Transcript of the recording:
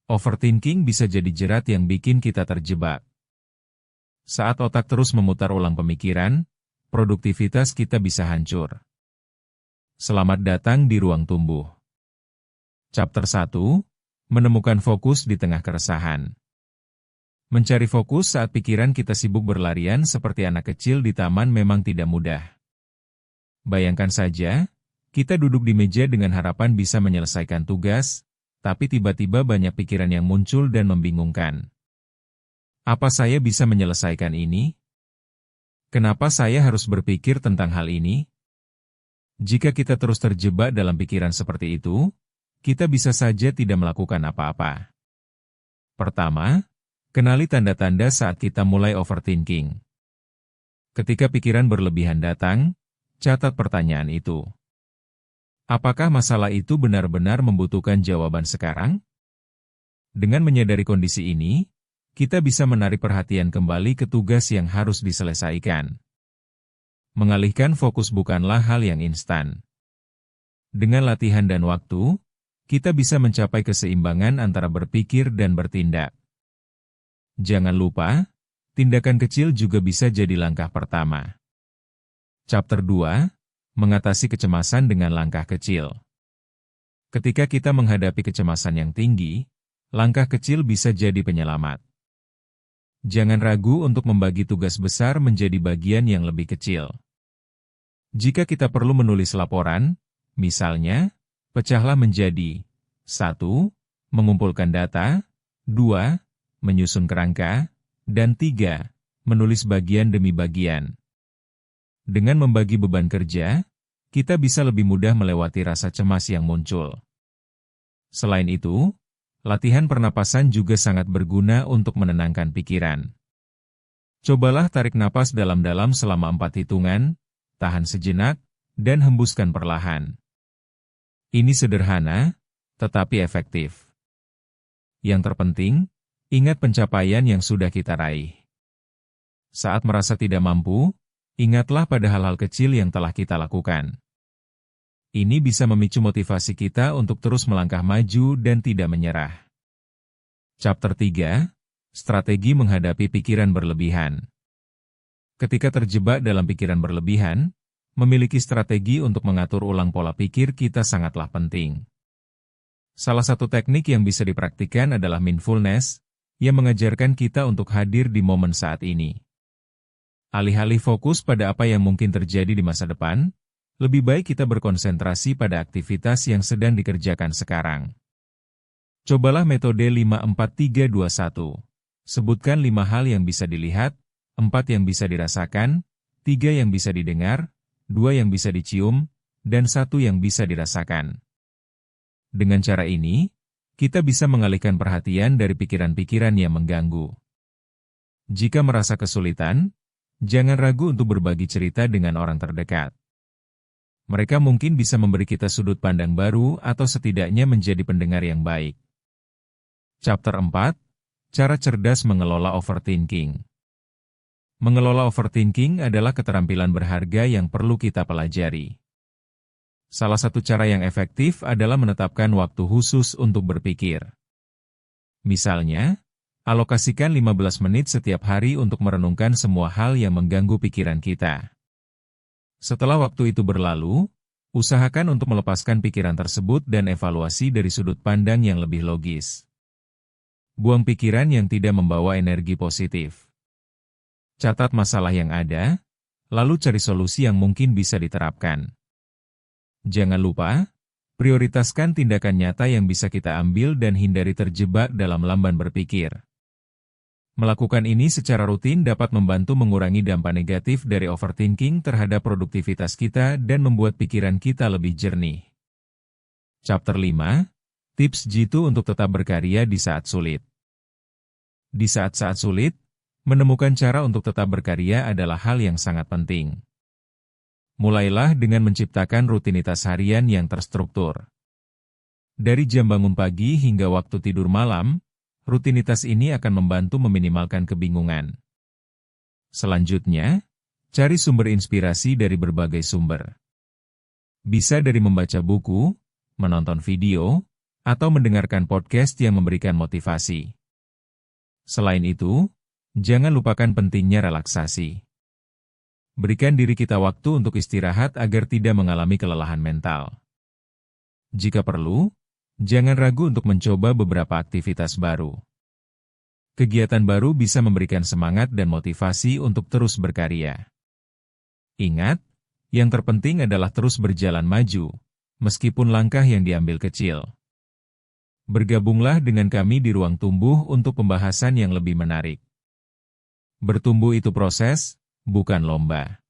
Overthinking bisa jadi jerat yang bikin kita terjebak. Saat otak terus memutar ulang pemikiran, produktivitas kita bisa hancur. Selamat datang di Ruang Tumbuh. Chapter 1, Menemukan fokus di tengah keresahan. Mencari fokus saat pikiran kita sibuk berlarian seperti anak kecil di taman memang tidak mudah. Bayangkan saja, kita duduk di meja dengan harapan bisa menyelesaikan tugas, tapi tiba-tiba banyak pikiran yang muncul dan membingungkan. Apa saya bisa menyelesaikan ini? Kenapa saya harus berpikir tentang hal ini? Jika kita terus terjebak dalam pikiran seperti itu, kita bisa saja tidak melakukan apa-apa. Pertama, kenali tanda-tanda saat kita mulai overthinking. Ketika pikiran berlebihan datang, catat pertanyaan itu. Apakah masalah itu benar-benar membutuhkan jawaban sekarang? Dengan menyadari kondisi ini, kita bisa menarik perhatian kembali ke tugas yang harus diselesaikan. Mengalihkan fokus bukanlah hal yang instan. Dengan latihan dan waktu, kita bisa mencapai keseimbangan antara berpikir dan bertindak. Jangan lupa, tindakan kecil juga bisa jadi langkah pertama. Chapter 2, Mengatasi kecemasan dengan langkah kecil. Ketika kita menghadapi kecemasan yang tinggi, langkah kecil bisa jadi penyelamat. Jangan ragu untuk membagi tugas besar menjadi bagian yang lebih kecil. Jika kita perlu menulis laporan, misalnya, pecahlah menjadi 1. Mengumpulkan data, 2. Menyusun kerangka, dan 3. Menulis bagian demi bagian. Dengan membagi beban kerja, kita bisa lebih mudah melewati rasa cemas yang muncul. Selain itu, latihan pernapasan juga sangat berguna untuk menenangkan pikiran. Cobalah tarik napas dalam-dalam selama 4 hitungan, tahan sejenak, dan hembuskan perlahan. Ini sederhana, tetapi efektif. Yang terpenting, ingat pencapaian yang sudah kita raih. Saat merasa tidak mampu, ingatlah pada hal-hal kecil yang telah kita lakukan. Ini bisa memicu motivasi kita untuk terus melangkah maju dan tidak menyerah. Chapter 3, Strategi menghadapi pikiran berlebihan. Ketika terjebak dalam pikiran berlebihan, memiliki strategi untuk mengatur ulang pola pikir kita sangatlah penting. Salah satu teknik yang bisa dipraktikkan adalah mindfulness, yang mengajarkan kita untuk hadir di momen saat ini. Alih-alih fokus pada apa yang mungkin terjadi di masa depan, lebih baik kita berkonsentrasi pada aktivitas yang sedang dikerjakan sekarang. Cobalah metode 5-4-3-2-1. Sebutkan 5 hal yang bisa dilihat, 4 yang bisa dirasakan, 3 yang bisa didengar, 2 yang bisa dicium, dan 1 yang bisa dirasakan. Dengan cara ini, kita bisa mengalihkan perhatian dari pikiran-pikiran yang mengganggu. Jika merasa kesulitan, jangan ragu untuk berbagi cerita dengan orang terdekat. Mereka mungkin bisa memberi kita sudut pandang baru atau setidaknya menjadi pendengar yang baik. Chapter 4, Cara cerdas mengelola overthinking. Mengelola overthinking adalah keterampilan berharga yang perlu kita pelajari. Salah satu cara yang efektif adalah menetapkan waktu khusus untuk berpikir. Misalnya, alokasikan 15 menit setiap hari untuk merenungkan semua hal yang mengganggu pikiran kita. Setelah waktu itu berlalu, usahakan untuk melepaskan pikiran tersebut dan evaluasi dari sudut pandang yang lebih logis. Buang pikiran yang tidak membawa energi positif. Catat masalah yang ada, lalu cari solusi yang mungkin bisa diterapkan. Jangan lupa, prioritaskan tindakan nyata yang bisa kita ambil dan hindari terjebak dalam lamban berpikir. Melakukan ini secara rutin dapat membantu mengurangi dampak negatif dari overthinking terhadap produktivitas kita dan membuat pikiran kita lebih jernih. Chapter 5, Tips Jitu untuk tetap berkarya di saat sulit. Di saat-saat sulit, menemukan cara untuk tetap berkarya adalah hal yang sangat penting. Mulailah dengan menciptakan rutinitas harian yang terstruktur. Dari jam bangun pagi hingga waktu tidur malam, rutinitas ini akan membantu meminimalkan kebingungan. Selanjutnya, cari sumber inspirasi dari berbagai sumber. Bisa dari membaca buku, menonton video, atau mendengarkan podcast yang memberikan motivasi. Selain itu, jangan lupakan pentingnya relaksasi. Berikan diri kita waktu untuk istirahat agar tidak mengalami kelelahan mental. Jika perlu, jangan ragu untuk mencoba beberapa aktivitas baru. Kegiatan baru bisa memberikan semangat dan motivasi untuk terus berkarya. Ingat, yang terpenting adalah terus berjalan maju, meskipun langkah yang diambil kecil. Bergabunglah dengan kami di Ruang Tumbuh untuk pembahasan yang lebih menarik. Bertumbuh itu proses, bukan lomba.